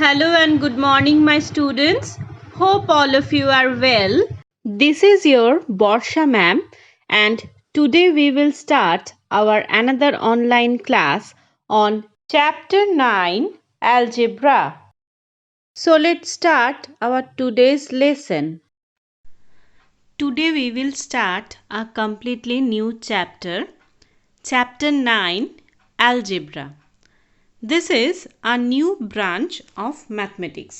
Hello and good morning, my students. Hope all of you are well. This is your Borsha ma'am, and today we will start our another online class on Chapter 9 Algebra. So let's start our today's lesson. Today we will start a completely new chapter, Chapter 9 Algebra. This is a new branch of mathematics.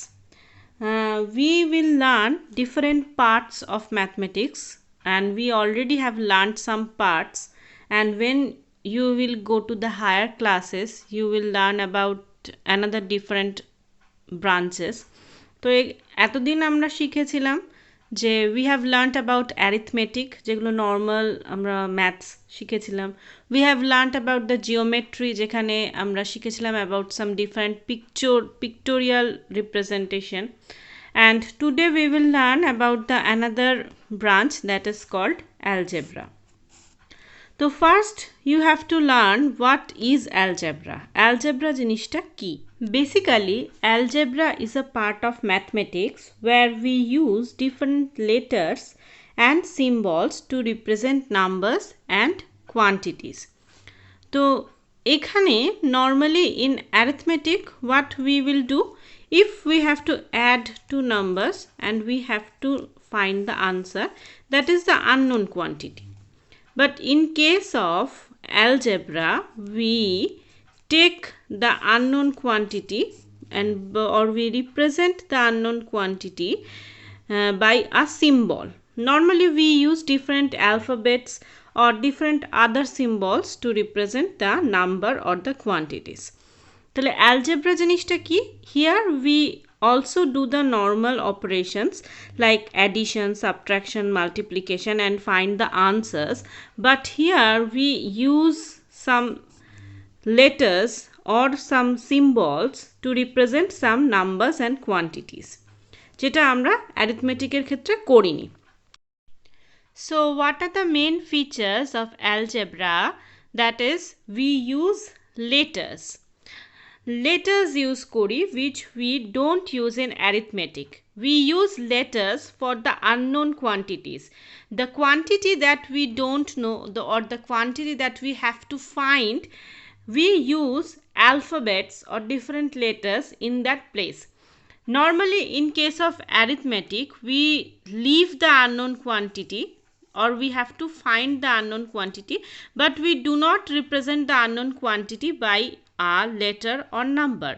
We will learn different parts of mathematics, and we already have learned some parts, and when you will go to the higher classes you will learn about another different branches. তো এতদিন আমরা শিখেছিলাম যে we have learnt about arithmetic যেগুলো normal আমরা maths শিখেছিলাম. We have learnt about the geometry যেখানে আমরা শিখেছিলাম about some different pictorial representation, and today we will learn about the another branch that is called algebra. So first you have to learn what is algebra. Algebra জিনিসটা কি? Basically, algebra is a part of mathematics where we use different letters and symbols to represent numbers and quantities. So, এখানে normally in arithmetic what we will do, if we have to add two numbers and we have to find the answer, that is the unknown quantity. But in case of algebra, we take the unknown quantity and or we represent the unknown quantity by a symbol. Normally we use different alphabets or different other symbols to represent the number or the quantities. তাহলে algebra জিনিসটা কি? Here we also do the normal operations like addition, subtraction, multiplication and find the answers, but here we use some letters or some symbols to represent some numbers and quantities, যেটা আমরা arithmetic-এর ক্ষেত্রে করিনি. So what are the main features of algebra? That is, we use letters. Letters use kori which we don't use in arithmetic. We use letters for the unknown quantities. The quantity that we don't know or the quantity that we have to find, we use alphabets or different letters in that place. Normally in case of arithmetic we leave the unknown quantity or we have to find the unknown quantity, but we do not represent the unknown quantity by a letter or number.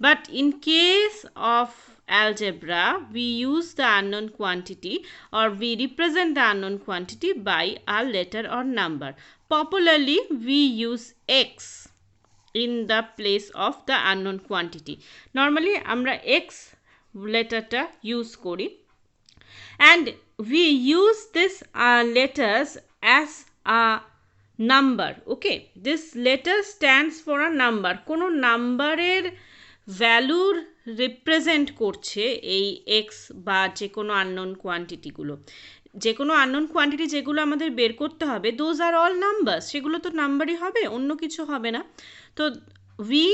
But in case of algebra we use the unknown quantity or we represent the unknown quantity by a letter or number. Popularly we use x in the place of the unknown quantity. Normally amra x letter ta use kori, and we use this letters as a number. Okay, this letter stands for a number. কোনো নাম্বারের ভ্যালুর represent করছে এই x বা যে কোনো unknown কোয়ান্টিটিগুলো. যে কোনো আননোন কোয়ান্টিটি যেগুলো আমাদের বের করতে হবে, দোজ আর অল নাম্বারস, সেগুলো তো নাম্বারই হবে, অন্য কিছু হবে না. তো we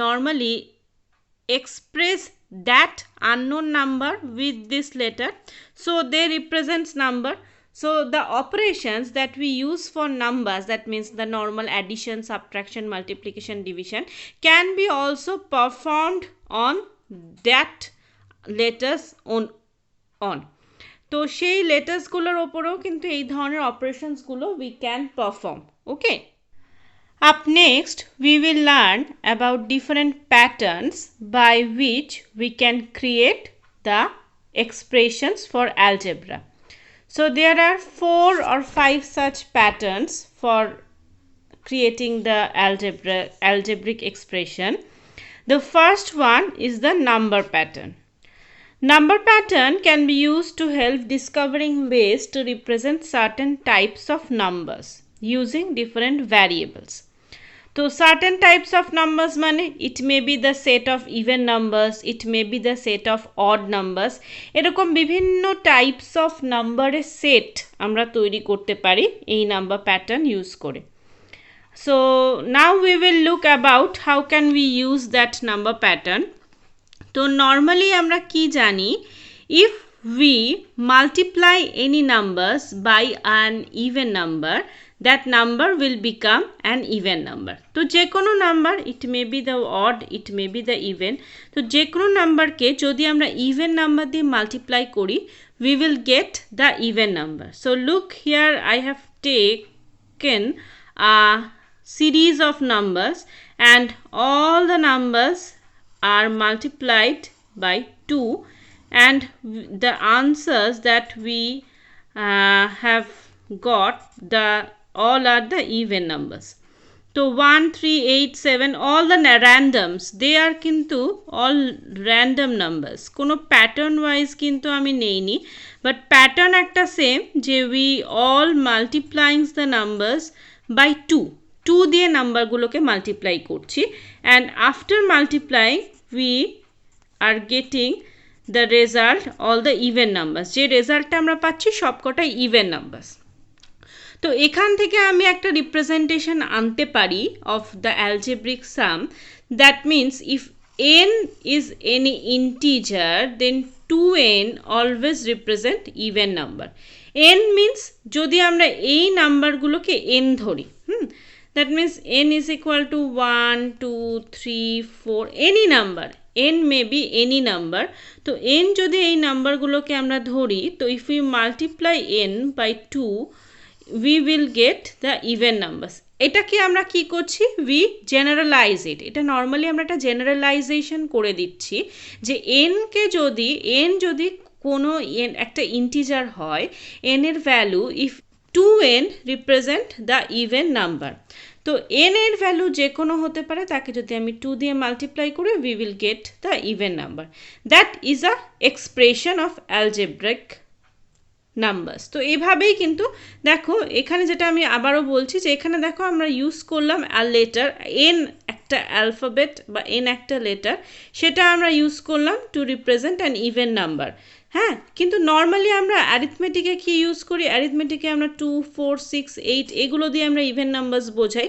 normally express that unknown number with this letter, so they represents number. So the operations that we use for numbers, that means the normal addition, subtraction, multiplication, division, can be also performed on that letters on. তো সেই লেটার্সগুলোর ওপরেও কিন্তু এই ধরনের অপারেশনসগুলো we can perform. Okay. Up next, we will learn about different patterns by which we can create the expressions for algebra. So there are 4 or 5 such patterns for creating the algebraic expression. The first one is the number pattern. Number pattern can be used to help discovering ways to represent certain types of numbers using different variables. So certain types of numbers মানে it may be the set of even numbers, it may be the set of odd numbers. এরকম বিভিন্ন types of number-এর set আমরা তৈরি করতে পারি এই number pattern use করে. So now we will look about how can we use that number pattern. তো normally আমরা কি জানি, if we multiply any numbers by an even number, that number will become an even number. তো যে কোনো number, it may be the odd, it may be the even, তো যে কোনো নাম্বারকে যদি আমরা even নাম্বার দিয়ে মাল্টিপ্লাই করি, we will get the even number. So look here, I have taken a series of numbers and all the numbers are multiplied by 2, and the answers that we have got, all are the even numbers. So 1, 3, 8, 7, all the randoms, they are কিন্তু all random numbers. কোনো pattern wise কিন্তু আমি নেইনি, but pattern একটা same, যে we all multiplying the numbers by 2. 2 দিয়ে নাম্বারগুলোকে multiply করছি, and after multiplying we are getting the result, all the even numbers. যে রেজাল্টটা আমরা পাচ্ছি সবকটাই even numbers. তো এখান থেকে আমি একটা রিপ্রেজেন্টেশন আনতে পারি of the algebraic sum. That means if n is any integer, then 2n always represent even number. n means যদি আমরা এই নাম্বারগুলোকে n ধরি, that means n is equal to 1, 2, 3, 4, any number. n may be any number. তো n যদি এই নাম্বারগুলোকে আমরা ধরি, তো if we multiply n by 2, we will get the even numbers. এটাকে আমরা কি করছি, we generalize it. এটা নর্মালি আমরা একটা জেনারেলাইজেশন করে দিচ্ছি, যে n কে যদি কোনো একটা ইন্টিজার হয়, n এর value if 2n represent the even number. তো n এর ভ্যালু যে কোনো হতে পারে, তাকে যদি আমি 2 দিয়ে মাল্টিপ্লাই করি, we will get the even number. That is a expression of algebraic numbers. তো এইভাবেই কিন্তু দেখো, এখানে যেটা আমি আবারও বলছি, যে এখানে দেখো আমরা ইউজ করলাম a letter, n একটা অ্যালফাবেট বা n একটা লেটার, সেটা আমরা ইউজ করলাম two represent an even number. হ্যাঁ, কিন্তু নর্মালি আমরা অ্যারিথমেটিকে কি ইউজ করি, অ্যারিথমেটিকে আমরা 2, 4, 6, 8 এগুলো দিয়ে আমরা ইভেন নাম্বারস বোঝাই,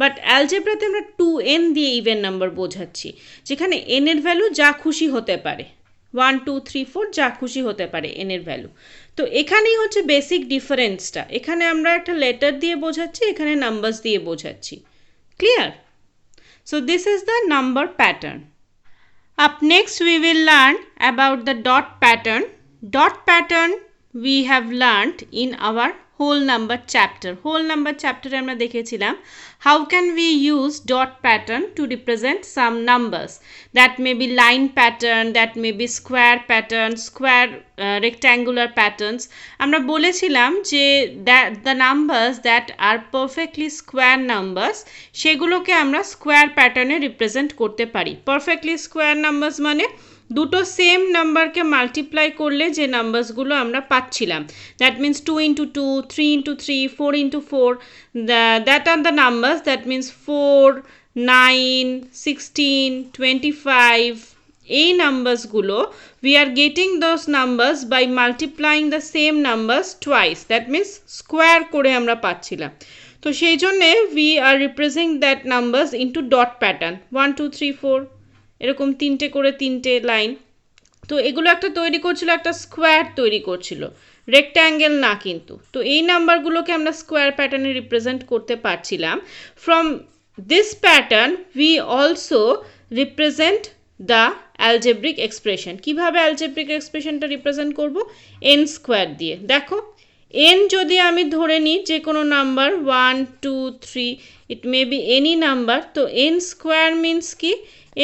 বাট অ্যালজেব্রাতে আমরা 2n দিয়ে ইভেন নাম্বার বোঝাচ্ছি, যেখানে n এর ভ্যালু যা খুশি হতে পারে, 1, 2, 3, 4 যা খুশি হতে পারে n এর ভ্যালু। তো এখানেই হচ্ছে বেসিক ডিফারেন্সটা, এখানে আমরা একটা লেটার দিয়ে বোঝাচ্ছি, এখানে নাম্বারস দিয়ে বোঝাচ্ছি। Clear? So this is the number pattern. Up next we will learn about the dot pattern. Dot pattern we have learned in our whole number chapter. Whole number chapter আমরা দেখেছিলাম how can we use dot pattern to represent some numbers. That may be line pattern, that may be square pattern, square rectangular patterns. আমরা বলেছিলাম যে the numbers that are perfectly square numbers, সেগুলোকে আমরা square pattern এ represent করতে পারি। Perfectly square numbers মানে দুটো same নাম্বারকে multiply করলে যে নাম্বারসগুলো আমরা পাচ্ছিলাম, that means 2 into 2, 3 into 3, 4 into 4, that are the numbers, that means 4, 9, 16, 25, এই নাম্বারসগুলো we are getting those numbers by multiplying the same numbers twice, that means square করে আমরা পাচ্ছিলাম। তো সেই জন্যে we are representing that numbers into dot pattern, 1, 2, 3, 4 এরকম তিনটে করে তিনটে লাইন। তো এগুলো একটা তৈরি করছিল, একটা স্কোয়ার তৈরি করছিল, রেক্ট্যাঙ্গেল না কিন্তু। তো এই নাম্বারগুলোকে আমরা স্কোয়ার প্যাটার্নে রিপ্রেজেন্ট করতে পারছিলাম। From this pattern we also represent the algebraic expression. কীভাবে অ্যালজেব্রিক এক্সপ্রেশনটা রিপ্রেজেন্ট করব? এন স্কোয়ার দিয়ে। দেখো, এন যদি আমি ধরে নিই যে কোনো number 1, 2, 3, it may be any number, তো এন স্কোয়ার মিন্স কি?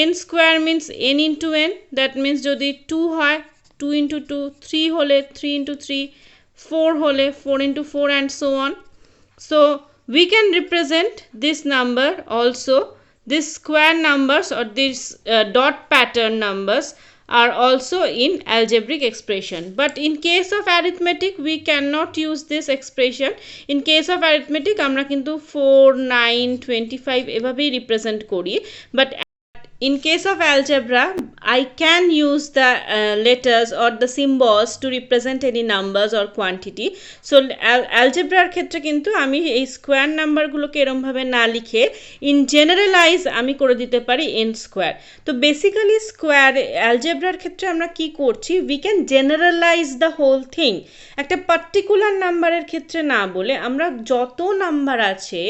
n square means n into n, that means যদি 2 হয় 2 into 2, 3 হলে 3 into 3, 4 হলে 4 into 4 and so on. So we can represent this number also, this square numbers or this dot pattern numbers are also in algebraic expression. But in case of arithmetic we cannot use this expression. In case of arithmetic আমরা কিন্তু 4, 9, 25 এভাবেই represent করি, but in case of algebra I can use the letters or the symbols to represent any numbers or quantity. So algebra ক্ষেত্রে কিন্তু আমি এই square নাম্বারগুলোকে এরকম ভাবে না লিখে ইন জেনারেলাইজ আমি করে দিতে পারি n স্কয়ার। তো বেসিক্যালি স্কয়ার অ্যালজেব্রার ক্ষেত্রে আমরা কি করছি, we can generalise the whole thing. একটা পার্টিকুলার নাম্বারের ক্ষেত্রে না বলে আমরা যত নাম্বার আছে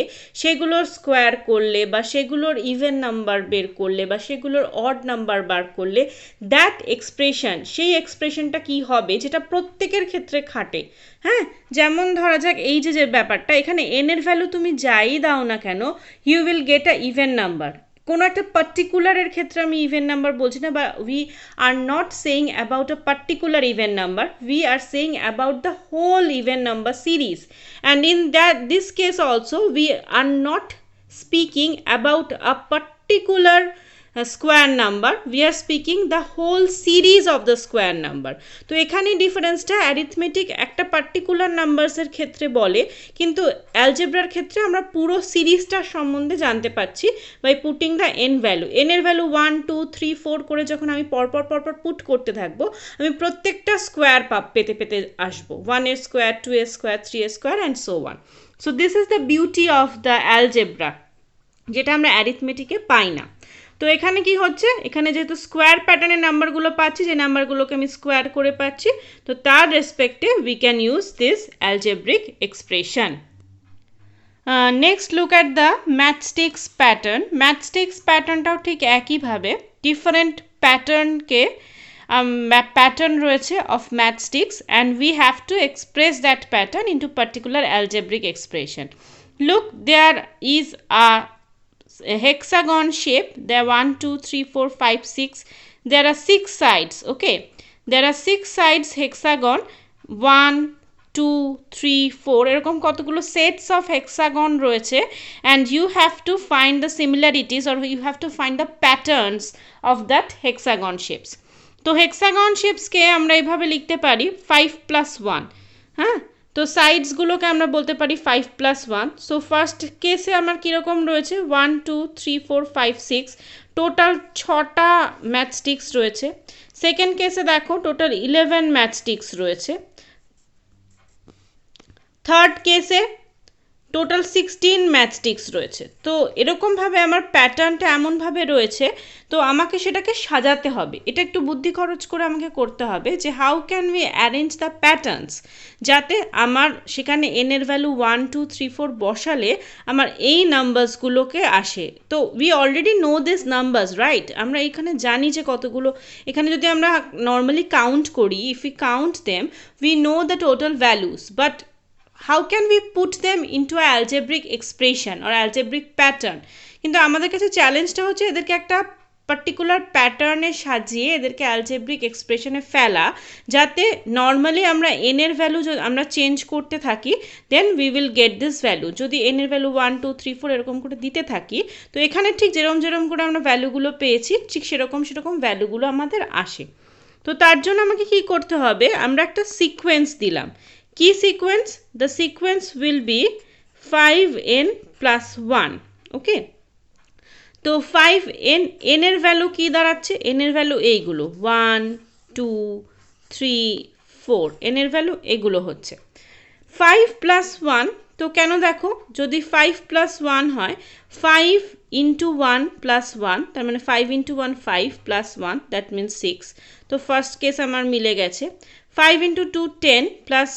সেগুলোর স্কোয়ার করলে বা সেগুলোর ইভেন নাম্বার বের করলে বা সেগুলোর অড নাম্বার বার করলে দ্যাট এক্সপ্রেশন, সেই এক্সপ্রেশনটা কি হবে যেটা প্রত্যেকের ক্ষেত্রে খাটে। হ্যাঁ, যেমন ধরা যাক এই যে ব্যাপারটা, এখানে এন এর ভ্যালু তুমি যাই দাও না কেন you will get a even number. কোনো একটা পার্টিকুলারের ক্ষেত্রে আমি ইভেন নাম্বার বলছি না, বা we are not saying about a particular even number, we are saying about the whole even number series, and in that this case also we are not speaking about a particular square number, we are speaking the whole series of the square number. তো এখানে ডিফারেন্সটা arithmetic একটা particular নাম্বারসের ক্ষেত্রে বলে, কিন্তু অ্যালজেব্রার ক্ষেত্রে আমরা পুরো সিরিজটার সম্বন্ধে জানতে পারছি by putting the n value. N এর ভ্যালু 1 2 3 4 করে যখন আমি পরপর পুট করতে থাকবো, আমি প্রত্যেকটা স্কোয়ার পেতে আসবো, 1 এর স্কোয়ার, 2 এর স্কোয়ার, 3 এর square and so on. So this is the beauty of the algebra, যেটা আমরা অ্যারিথমেটিকে পাই না। তো এখানে কি হচ্ছে, এখানে যেহেতু স্কোয়ার প্যাটার্নের নাম্বারগুলো পাচ্ছি, যে নাম্বারগুলোকে আমি স্কোয়ার করে পাচ্ছি, তো তার রেসপেক্টে we can use this algebraic expression. Next look at the matchsticks pattern. Matchsticks প্যাটার্নটাও ঠিক একইভাবে ডিফারেন্ট প্যাটার্নকে প্যাটার্ন রয়েছে of matchsticks, and we have to express that pattern into particular algebraic expression. Look, there is a hexagon shape. There are 1 2 3 4 5 6. There are 6 sides. Okay, there are 6 sides hexagon, 1 2 3 4 এরকম কতগুলো sets of hexagon রয়েছে, and you have to find the similarities or you have to find the patterns of that hexagon shapes. তো hexagon শেপসকে আমরা এইভাবে লিখতে পারি 5 + 1। হ্যাঁ, তো সাইডসগুলোকে আমরা বলতে পারি 5 + 1। সো ফার্স্ট কেসে আমার কীরকম রয়েছে 1 2 3 4 5 6, টোটাল 6টা ম্যাথস্টিক্স রয়েছে। সেকেন্ড কেসে দেখো টোটাল 11 ম্যাথস্টিক্স রয়েছে। থার্ড কেসে টোটাল 16 ম্যাথস্টিক্স রয়েছে। তো এরকমভাবে আমার প্যাটার্নটা এমনভাবে রয়েছে, তো আমাকে সেটাকে সাজাতে হবে। এটা একটু বুদ্ধি খরচ করে আমাকে করতে হবে যে how can we arrange the patterns, যাতে আমার সেখানে এন এর ভ্যালু 1 2 3 4 বসালে আমার এই নাম্বারসগুলোকে আসে। তো we already know this numbers, right? আমরা এখানে জানি যে কতগুলো, এখানে যদি আমরা নর্মালি কাউন্ট করি, if you count them we know the total values, but how can we put them into an algebraic expression or algebraic pattern? কিন্তু আমাদের কাছে চ্যালেঞ্জটা হচ্ছে এদেরকে একটা পার্টিকুলার প্যাটার্নে সাজিয়ে এদেরকে অ্যালজেব্রিক এক্সপ্রেশনে ফেলা, যাতে নর্মালি আমরা এন এর ভ্যালু আমরা চেঞ্জ করতে থাকি, then we will get this value. যদি এন এর ভ্যালু 1 2 3 4 এরকম করে দিতে থাকি, তো এখানে ঠিক যেরকম করে আমরা ভ্যালুগুলো পেয়েছি, ঠিক সেরকm ভ্যালুগুলো আমাদের আসে। তো তার জন্য আমাকে কি করতে হবে, আমরা একটা সিকোয়েন্স দিলাম। কি sequence? The sequence will be 5n + 1। ওকে, তো 5n, n এর ভ্যালু কি দাঁড়াচ্ছে? n এর ভ্যালু এইগুলো 1 2 3 4, n এর ভ্যালু এগুলো হচ্ছে 5 + 1। তো কেন দেখো, যদি 5 + 1 হয়, 5 × 1 + 1, তার মানে 5 × 1 5 + 1, দ্যাট মিনস 6। তো ফার্স্ট কেস আমার মিলে গেছে। 5 × 2 10 +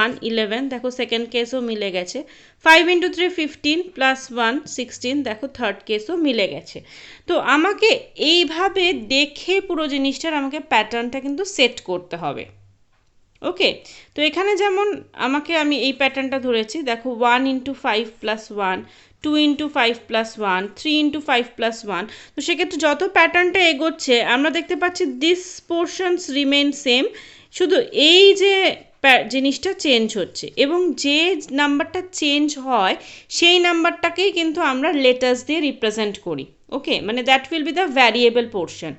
1 11, দেখো সেকেন্ড কেসও মিলে গেছে। 5 × 3 15 + 1 16, দেখো থার্ড কেসও মিলে গেছে। তো আমাকে এইভাবে দেখে পুরো জিনিসটার আমাকে প্যাটার্নটা কিন্তু সেট করতে হবে। ওকে, তো এখানে যেমন আমি এই প্যাটার্নটা ধরেছি, দেখো 1 × 5 + 1, 2 × 5 + 1, 3 × 5 + 1। তো সেক্ষেত্রে যত প্যাটার্নটা এগোচ্ছে আমরা দেখতে পাচ্ছি দিস পোর্শনস রিমেন সেম, শুধু এই যে জিনিসটা চেঞ্জ হচ্ছে, এবং যে নাম্বারটা চেঞ্জ হয় সেই নাম্বারটাকেই কিন্তু আমরা লেটার্স দিয়ে রিপ্রেজেন্ট করি। ওকে, মানে that will be the variable portion.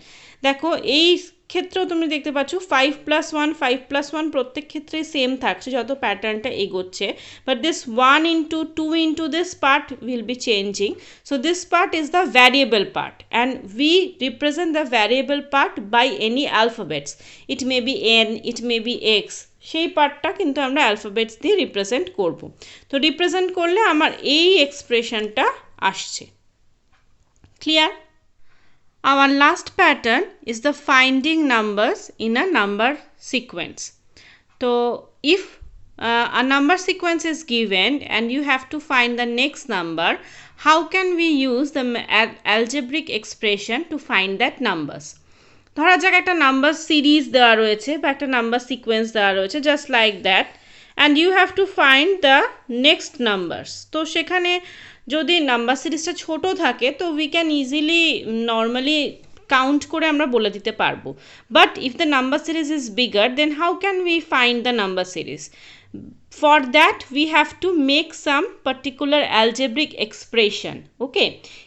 দেখো এই ক্ষেত্রেও তুমি দেখতে পাচ্ছ 5+1 5+1 প্রত্যেক ক্ষেত্রেই সেম থাকছে যত প্যাটার্নটা এগোচ্ছে, but this 1 into 2 into this part will be changing. So this part is the variable part and we represent the variable part by any alphabets. It may be n, it may be x. সেই পার্টটা কিন্তু আমরা alphabets দিয়ে represent করব। তো represent করলে আমার এই এক্সপ্রেশনটা আসছে। Clear? Our last pattern is the finding numbers in a number sequence. So if a number sequence is given and you have to find the next number, how can we use the algebraic expression to find that numbers? ধরা যাক একটা number series দেওয়া রয়েছে বা একটা number sequence দেওয়া রয়েছে just like that, and you have to find the next numbers. তো সেখানে যদি নাম্বার সিরিজটা ছোট থাকে তো we can easily normally count করে আমরা বলে দিতে পারবো, but if the number series is bigger then how can we find the number series? For that we have to make some particular algebraic expression. ওকে,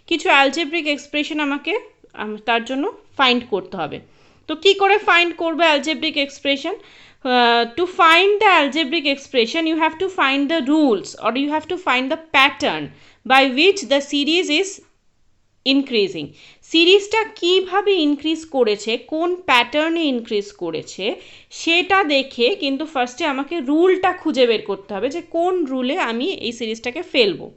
কিছু algebraic expression আমাকে তার জন্য find করতে হবে। তো কি করে ফাইন্ড করবে algebraic expression? To find the algebraic expression you have to find the rules or you have to find the pattern by which the series is increasing. সিরিজটা কিভাবে ইনক্রিজ করেছে, কোন প্যাটার্নে ইনক্রিজ করেছে সেটা দেখে কিন্তু ফার্স্টে আমাকে রুলটা খুঁজে বের করতে হবে যে কোন রুলে আমি এই সিরিজটাকে ফেলবো।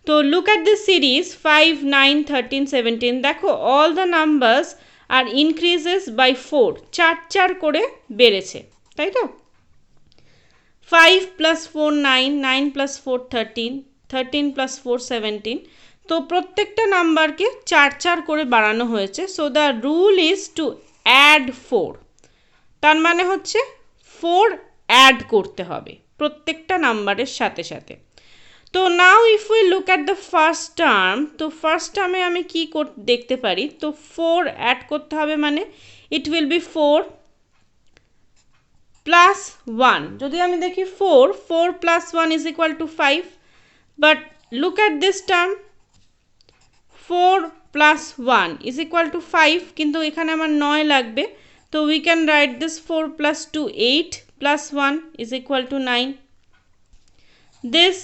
তো লুক অ্যাট দিস সিরিজ 5, 9, 13, 17, দেখো all the numbers are increases by 4, 4 করে বেড়েছে, তাই তো? 5 + 4 9, 9 + 4 13, 13 + 4 17, তো প্রত্যেকটা নাম্বারকে 4 করে বাড়ানো হয়েছে। So the rule is to add 4, তার মানে হচ্ছে 4 অ্যাড করতে হবে প্রত্যেকটা নাম্বারের সাথে সাথে। তো নাও if we look at the first term, তো ফার্স্ট টার্মে আমি কি দেখতে পারি? তো 4 অ্যাড করতে হবে মানে ইট উইল বি 4 + 1। যদি আমি দেখি 4 + 1 is equal to 5, but look at this term 4 + 1 is equal to 5, কিন্তু এখানে আমার 9 লাগবে। তো we can write this 4 + 2 8 + 1 is equal to 9। This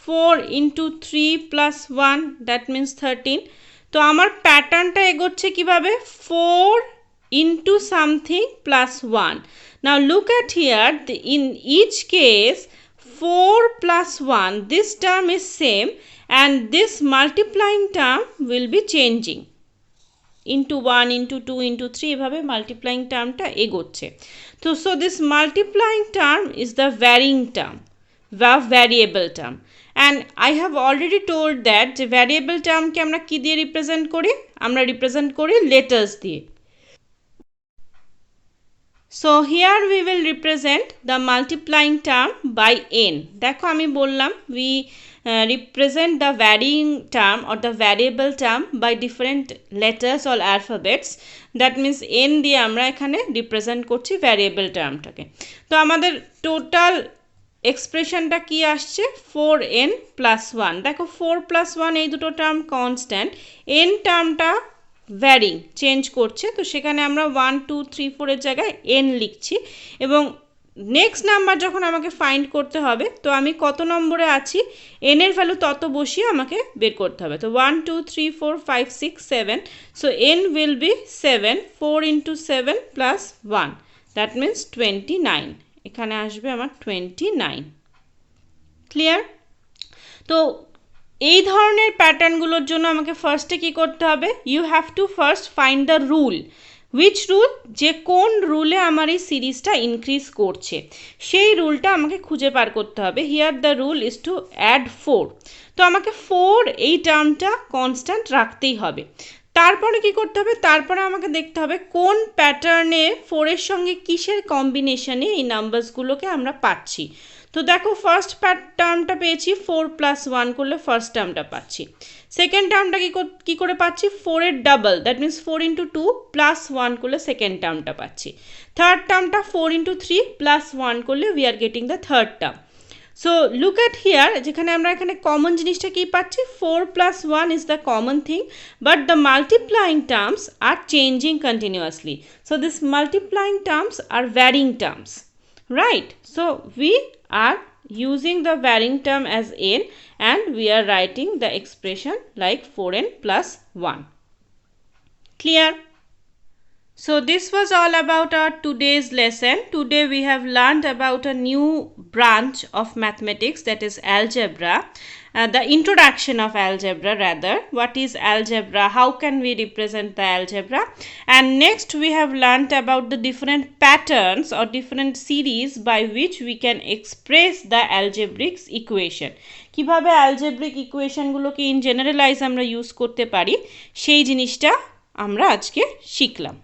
4 into 3 + 1 that means 13. তো আমার প্যাটার্নটা এগোচ্ছে কিভাবে? 4 into something + 1. Now look at here, in each case 4 + 1, this term is same and this multiplying term will be changing into 1 into 2 into 3 এভাবে multiplying termটা এগোচ্ছে। তো so this multiplying term is the varying term, the variable term. And I have already told that the variable term কে আমরা কি দিয়ে represent করি? আমরা represent করি letters দিয়ে। So here we will represent the multiplying term by n. দেখো আমি বললাম we represent the varying term or the variable term by different letters or alphabets. That means n দিয়ে আমরা এখানে রিপ্রেজেন্ট করছি ভ্যারিয়েবল টার্মটাকে। তো আমাদের টোটাল এক্সপ্রেশনটা কি আসছে? 4n + 1। দেখো 4 + 1 এই দুটো টার্ম কনস্ট্যান্ট, n টার্মটা ভ্যারিং চেঞ্জ করছে, তো সেখানে আমরা 1 2 3 4 এর জায়গায় n লিখছি এবং নেক্সট নাম্বার যখন আমাকে ফাইন্ড করতে হবে তো আমি কত নম্বরে আছি n এর ভ্যালু তত বসিয়ে আমাকে বের করতে হবে। তো 1 2 3 4 5 6 7, so n will be 7, 4 into 7 + 1 that means 29, এখানে আসবে আমার 29। ক্লিয়ার? তো এই ধরনের প্যাটার্নগুলোর জন্য আমাকে ফার্স্টে কি করতে হবে? You have to first find the rule. Which rule? যে কোন রুলে আমার এই সিরিজটা ইনক্রিজ করছে সেই রুলটা আমাকে খুঁজে বার করতে হবে। Here the rule is to add 4। তো আমাকে 4 এই টার্মটা কনস্ট্যান্ট রাখতেই হবে। তারপরে কি করতে হবে? তারপরে আমাকে দেখতে হবে কোন প্যাটার্নে 4 এর সঙ্গে কিসের কম্বিনেশনে এই নাম্বারসগুলোকে আমরা পাচ্ছি। তো দেখো ফার্স্ট টার্মটা পেয়েছি 4 + 1 করলে ফার্স্ট টার্মটা পাচ্ছি। সেকেন্ড টার্মটা কি করে পাচ্ছি? 4 এর ডাবল, দ্যাট মিন্স 4 into 2 + 1 করলে সেকেন্ড টার্মটা পাচ্ছি। থার্ড টার্মটা 4 into 3 + 1 করলে we are getting the third term. So look at here, যেখানে আমরা এখানে কমন জিনিসটা কি পাচ্ছি, 4 plus 1 is the common thing, but the multiplying terms are changing continuously. So these multiplying terms are varying terms, right? So we are using the varying term as n and we are writing the expression like 4n plus 1. Clear? So this was all about our today's lesson. Today we have learned about a new branch of mathematics, that is algebra. The introduction of algebra rather. What is algebra? How can we represent the algebra? And next we have learned about the different patterns or different series by which we can express the algebraic equation. কিভাবে algebraic equation গুলোকে in generalize আমরা use করতে পারি সেই জিনিসটা আমরা আজকে শিখলাম।